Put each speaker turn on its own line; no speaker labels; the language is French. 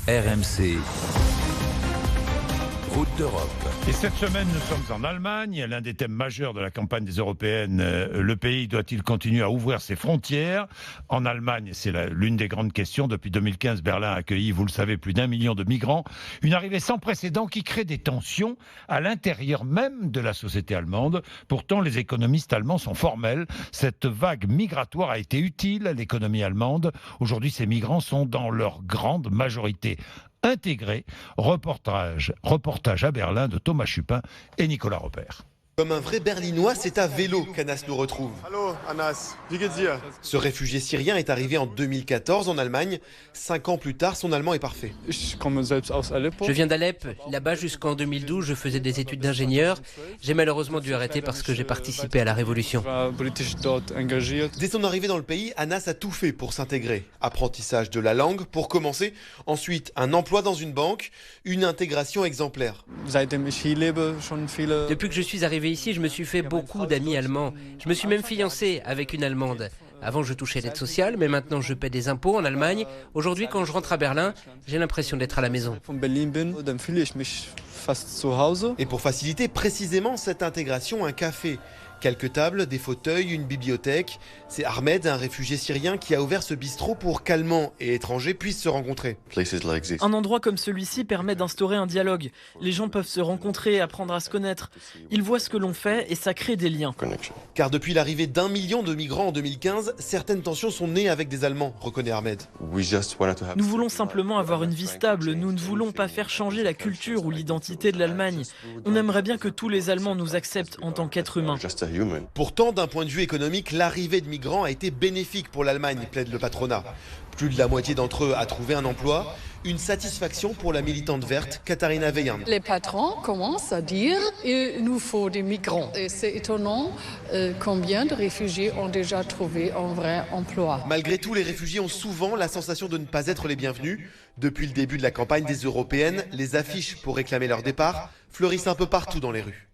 RMC, Route d'Europe.
Et cette semaine, nous sommes en Allemagne, l'un des thèmes majeurs de la campagne des Européennes. Le pays doit-il continuer à ouvrir ses frontières? En Allemagne, c'est l'une des grandes questions. Depuis 2015, Berlin a accueilli, vous le savez, plus d'1 million de migrants. Une arrivée sans précédent qui crée des tensions à l'intérieur même de la société allemande. Pourtant, les économistes allemands sont formels. Cette vague migratoire a été utile à l'économie allemande. Aujourd'hui, ces migrants sont dans leur grande majorité intégrés. Reportage à Berlin de Thomas Chupin et Nicolas Repère.
Comme un vrai Berlinois, c'est à vélo qu'Anas nous retrouve.
Hallo Anas, wie geht's dir?
Ce réfugié syrien est arrivé en 2014 en Allemagne. 5 ans plus tard, son allemand est parfait.
Je viens d'Alep. Là-bas, jusqu'en 2012, je faisais des études d'ingénieur. J'ai malheureusement dû arrêter parce que j'ai participé à la révolution.
Dès son arrivée dans le pays, Anas a tout fait pour s'intégrer. Apprentissage de la langue pour commencer, ensuite un emploi dans une banque, une intégration exemplaire.
Depuis que je suis arrivé ici, je me suis fait beaucoup d'amis allemands. Je me suis même fiancé avec une Allemande. Avant, je touchais l'aide sociale, mais maintenant, je paie des impôts en Allemagne. Aujourd'hui, quand je rentre à Berlin, j'ai l'impression d'être à la maison.
Et pour faciliter précisément cette intégration, un café. Quelques tables, des fauteuils, une bibliothèque. C'est Ahmed, un réfugié syrien, qui a ouvert ce bistrot pour qu'Allemands et étrangers puissent se rencontrer.
Un endroit comme celui-ci permet d'instaurer un dialogue. Les gens peuvent se rencontrer, apprendre à se connaître. Ils voient ce que l'on fait et ça crée des liens.
Car depuis l'arrivée d'1 million de migrants en 2015, certaines tensions sont nées avec des Allemands, reconnaît Ahmed.
Nous voulons simplement avoir une vie stable. Nous ne voulons pas faire changer la culture ou l'identité de l'Allemagne. On aimerait bien que tous les Allemands nous acceptent en tant qu'êtres humains.
Pourtant, d'un point de vue économique, l'arrivée de migrants a été bénéfique pour l'Allemagne, plaide le patronat. Plus de la moitié d'entre eux a trouvé un emploi. Une satisfaction pour la militante verte, Katharina Weyand.
Les patrons commencent à dire qu'il nous faut des migrants. Et c'est étonnant combien de réfugiés ont déjà trouvé un vrai emploi.
Malgré tout, les réfugiés ont souvent la sensation de ne pas être les bienvenus. Depuis le début de la campagne des Européennes, les affiches pour réclamer leur départ fleurissent un peu partout dans les rues.